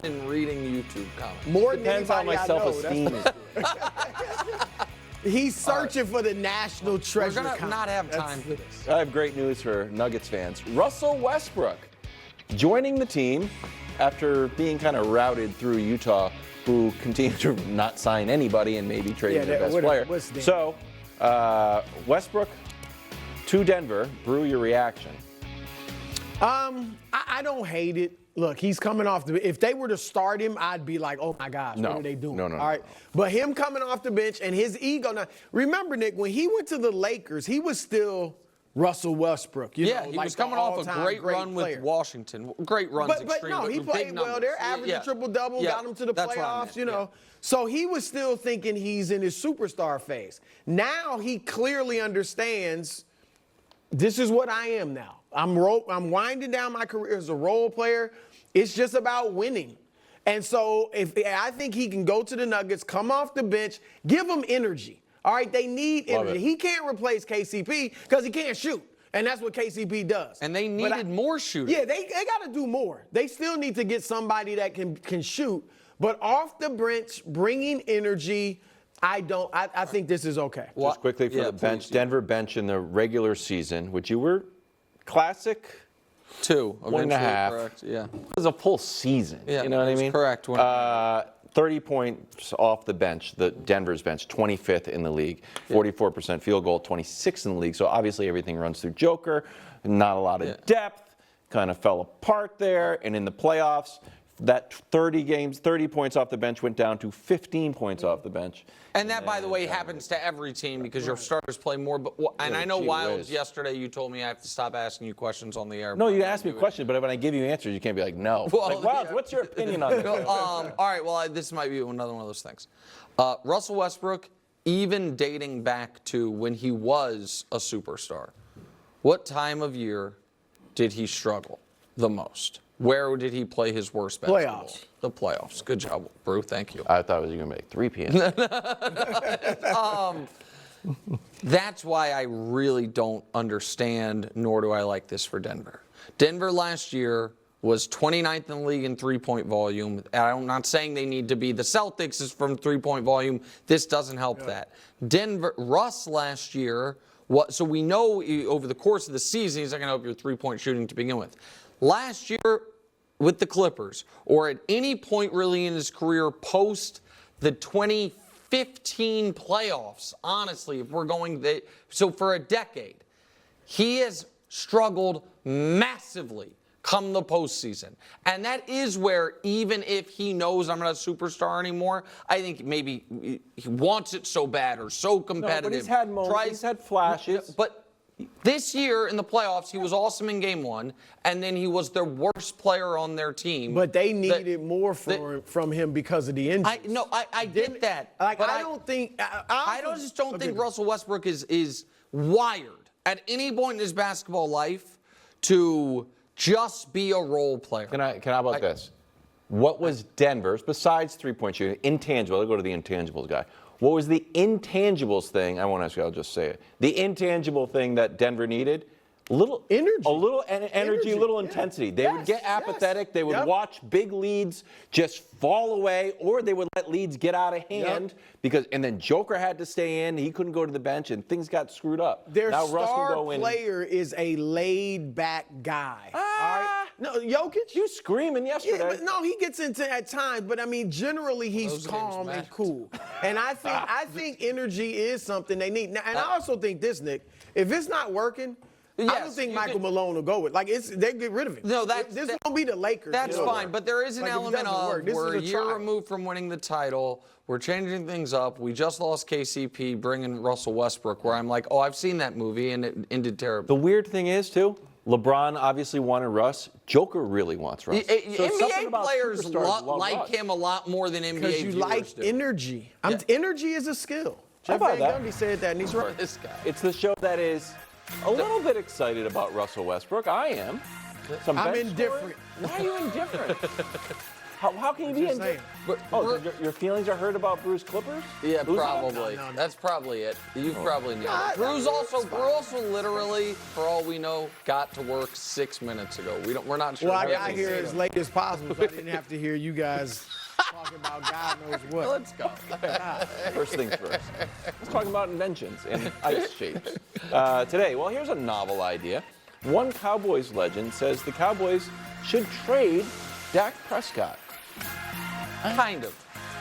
in reading YouTube comments. More than Depends how anybody my I know. self-esteem is doing. He's searching for the national treasure. We're going to count. not have time for this. I have great news for Nuggets fans. Russell Westbrook joining the team after being kind of routed through Utah, who continued to not sign anybody and maybe trading their best player. So, Westbrook to Denver. Brew, your reaction? I don't hate it. Look, he's coming off the. If they were to start him, I'd be like, oh my gosh, what are they doing? No. All right, but him coming off the bench and his ego. Now, remember, Nick, when he went to the Lakers, he was still Russell Westbrook. You know, He like was coming off a great run player. with Washington. Great runs, But no, he played well. They're averaging triple-double, got him to the playoffs, you know. So he was still thinking he's in his superstar phase. Now he clearly understands this is what I am now. I'm winding down my career as a role player. It's just about winning. And so I think he can go to the Nuggets, come off the bench, give them energy. All right, they need energy. He can't replace KCP because he can't shoot. And that's what KCP does. And they needed more shooters. Yeah, they got to do more. They still need to get somebody that can shoot. But off the bench, bringing energy, I think this is okay. Just quickly for the bench, Denver bench in the regular season, which you were classic. 2, 1.5. Correct. Yeah. It was a full season. Yeah, you know what I mean? Correct. 30 points off the bench, the Denver's bench, 25th in the league, 44% field goal, 26th in the league. So obviously everything runs through Joker, not a lot of depth, kind of fell apart there. And in the playoffs, that 30 points off the bench went down to 15 points off the bench. And that, by the way, happens to every team because your starters play more. And I know, Wilds, yesterday you told me I have to stop asking you questions on the air. No, you ask me questions, but when I give you answers, you can't be like, no. Well, like, Wilds, what's your opinion on this? All right, well, this might be another one of those things. Russell Westbrook, even dating back to when he was a superstar, what time of year did he struggle the most? Where did he play his worst basketball? Playoffs. The playoffs. Good job, Brew. Thank you. I thought it was going to make 3 p.m. That's why I really don't understand, nor do I like this for Denver. Denver last year was 29th in the league in three-point volume. And I'm not saying they need to be the Celtics is from three-point volume. This doesn't help that. Russ last year, so we know over the course of the season, he's not going to help your three-point shooting to begin with. Last year with the Clippers, or at any point really in his career post the 2015 playoffs, honestly, if we're going so for a decade, he has struggled massively come the postseason. And that is where, even if he knows I'm not a superstar anymore, I think maybe he wants it so bad or so competitive. No, but he's had moments, he's had flashes. But this year in the playoffs, he was awesome in game 1, and then he was their worst player on their team. But they needed more from him because of the injury. I get that. Like, but I don't think. I just don't think Russell Westbrook is wired at any point in his basketball life to just be a role player. How about this? What was Denver's, besides three-point shooting, intangible? I'll go to the intangibles guy. What was the intangibles thing? I won't ask you, I'll just say it. The intangible thing that Denver needed? A little energy, a little intensity. They would get apathetic. They would watch big leads just fall away, or they would let leads get out of hand and then Joker had to stay in. He couldn't go to the bench, and things got screwed up. Their now star player is a laid-back guy. All right? No, Jokic. You screaming yesterday. Yeah, but no, he gets into at times, but I mean, generally he's calm and cool. And I think energy is something they need. Now, and I also think this, Nick, if it's not working. Yes, I don't think Michael Malone will go with. Like, they get rid of him. No, this won't be the Lakers. That's fine, but there is an element of we're a year trial. removed from winning the title. We're changing things up. We just lost KCP, bringing Russell Westbrook, where I'm like, oh, I've seen that movie, and it ended terribly. The weird thing is, too, LeBron obviously wanted Russ. Joker really wants Russ. NBA players like him a lot more than NBA viewers do. Because you like energy. Energy is a skill. Jeff Van Gundy said that, and he's right. This guy. It's the show that is a little bit excited about Russell Westbrook. I am. I'm indifferent. Why are you indifferent? How can you be in? Your feelings are hurt about Bruce Clippers? Yeah, Losing? probably. No. That's probably it. You probably know. Brew also literally, for all we know, got to work 6 minutes ago. We're not sure. Well, I got here as late as possible, so I didn't have to hear you guys talking about God knows what. Let's go. First things first. Let's talk about inventions and ice shapes. Today, well, here's a novel idea. One Cowboys legend says the Cowboys should trade Dak Prescott. Kind of.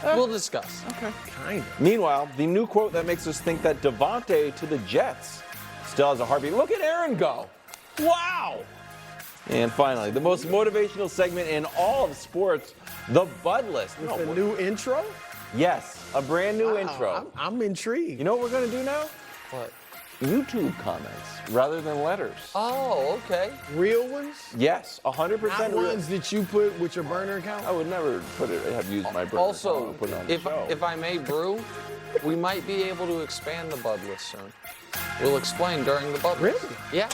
We'll discuss. Okay. Kind of. Meanwhile, the new quote that makes us think that Devontae to the Jets still has a heartbeat. Look at Aaron go. Wow. And finally, the most motivational segment in all of sports, the Bud List. With a new intro? Yes, a brand new intro. I'm intrigued. You know what we're going to do now? What? YouTube comments rather than letters. Oh, okay. Real ones? Yes, 100% Not real. ones that you put with your burner account? I would never have used my burner account Also, and put it on the show. if I may, Brew, we might be able to expand the Bud List soon. We'll explain during the Bud List. Really? Yeah,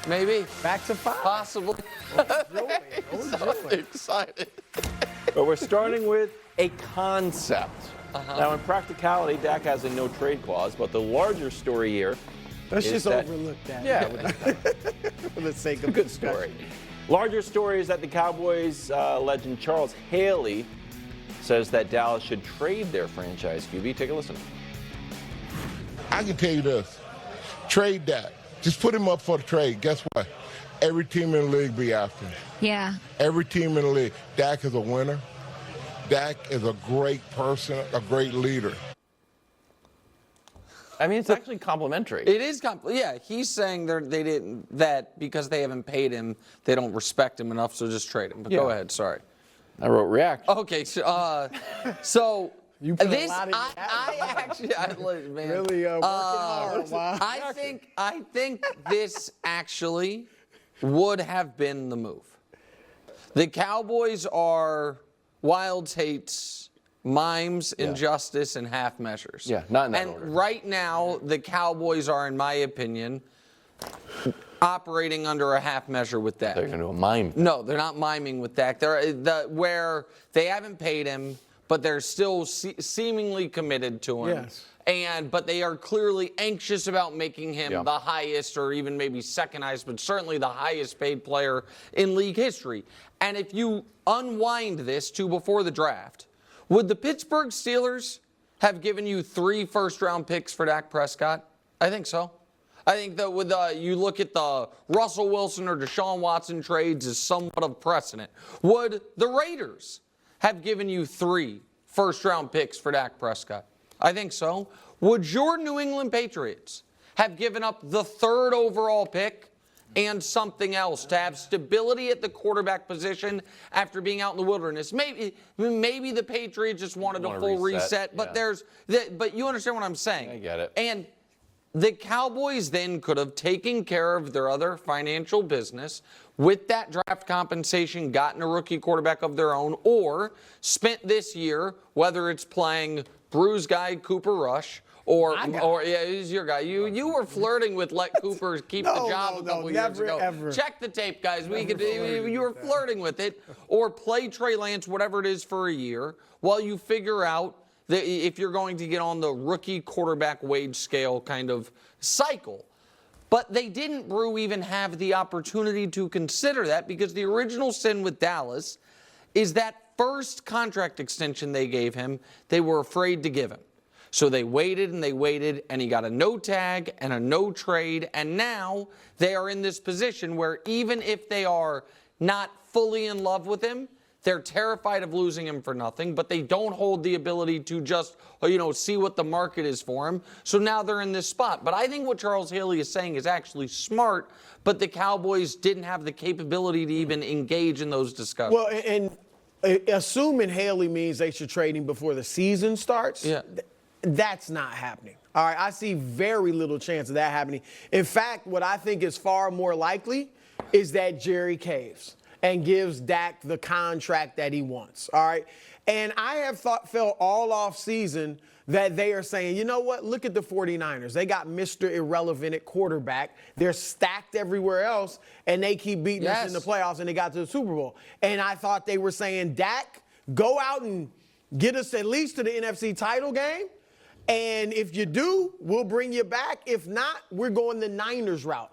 maybe. Back to 5? Possibly. Oh, joy. Excited. But we're starting with a concept. Now, in practicality, Dak has a no-trade clause, but the larger story here Let's is just that, overlook that. Yeah, For the sake of good story. Larger story is that the Cowboys legend Charles Haley says that Dallas should trade their franchise QB. Take a listen. I can tell you this. Trade Dak. Just put him up for the trade. Guess what? Every team in the league be after him. Yeah. Every team in the league. Dak is a winner. Dak is a great person, a great leader. I mean, it's actually complimentary. It is yeah, he's saying they didn't that because they haven't paid him, they don't respect him enough, so just trade him. But go ahead, sorry. I wrote react. Okay, so You put this a lot in I actually man. Really working hard. Wow. I think this actually would have been the move. The Cowboys are Wilds hates mimes, injustice, and half measures. Yeah, not in that and order. right now, the Cowboys are, in my opinion, operating under a half measure with Dak. They're going to do a mime. No, they're not miming with Dak. They're where they haven't paid him, but they're still seemingly committed to him. Yes. But they are clearly anxious about making him the highest, or even maybe second highest, but certainly the highest paid player in league history. And if you unwind this to before the draft, would the Pittsburgh Steelers have given you 3 first-round picks for Dak Prescott? I think so. I think that with you look at the Russell Wilson or Deshaun Watson trades as somewhat of precedent. Would the Raiders have given you 3 first-round picks for Dak Prescott? I think so. Would your New England Patriots have given up the 3rd overall pick and something else to have stability at the quarterback position after being out in the wilderness? Maybe the Patriots just wanted a full reset, but but you understand what I'm saying. I get it. And the Cowboys then could have taken care of their other financial business with that draft compensation, gotten a rookie quarterback of their own, or spent this year, whether it's playing Brew's guy Cooper Rush, or he's your guy. You were flirting with let Cooper keep the job a couple years ago. Ever. Check the tape, guys. You were flirting with it, or play Trey Lance, whatever it is, for a year while you figure out that if you're going to get on the rookie quarterback wage scale kind of cycle. But they didn't, Brew, even have the opportunity to consider that, because the original sin with Dallas is that first contract extension they gave him, they were afraid to give him. So they waited, and he got a no tag and a no trade, and now they are in this position where even if they are not fully in love with him, they're terrified of losing him for nothing, but they don't hold the ability to just, see what the market is for him. So now they're in this spot. But I think what Charles Haley is saying is actually smart, but the Cowboys didn't have the capability to even engage in those discussions. Well, and assuming Haley means they should trade him before the season starts, that's not happening. All right, I see very little chance of that happening. In fact, what I think is far more likely is that Jerry caves and gives Dak the contract that he wants. All right, and I have felt all off season that they are saying, you know what, look at the 49ers. They got Mr. Irrelevant at quarterback. They're stacked everywhere else, and they keep beating us in the playoffs, and they got to the Super Bowl. And I thought they were saying, Dak, go out and get us at least to the NFC title game. And if you do, we'll bring you back. If not, we're going the Niners route.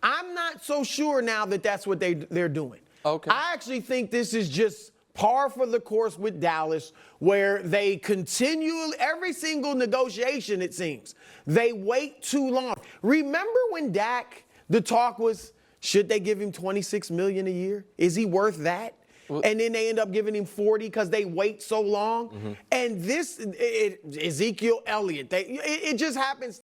I'm not so sure now that that's what they're doing. Okay. I actually think this is just par for the course with Dallas, where they continually, every single negotiation, it seems, they wait too long. Remember when Dak, the talk was, should they give him $26 million a year? Is he worth that? And then they end up giving him 40 because they wait so long. And this, Ezekiel Elliott, it just happens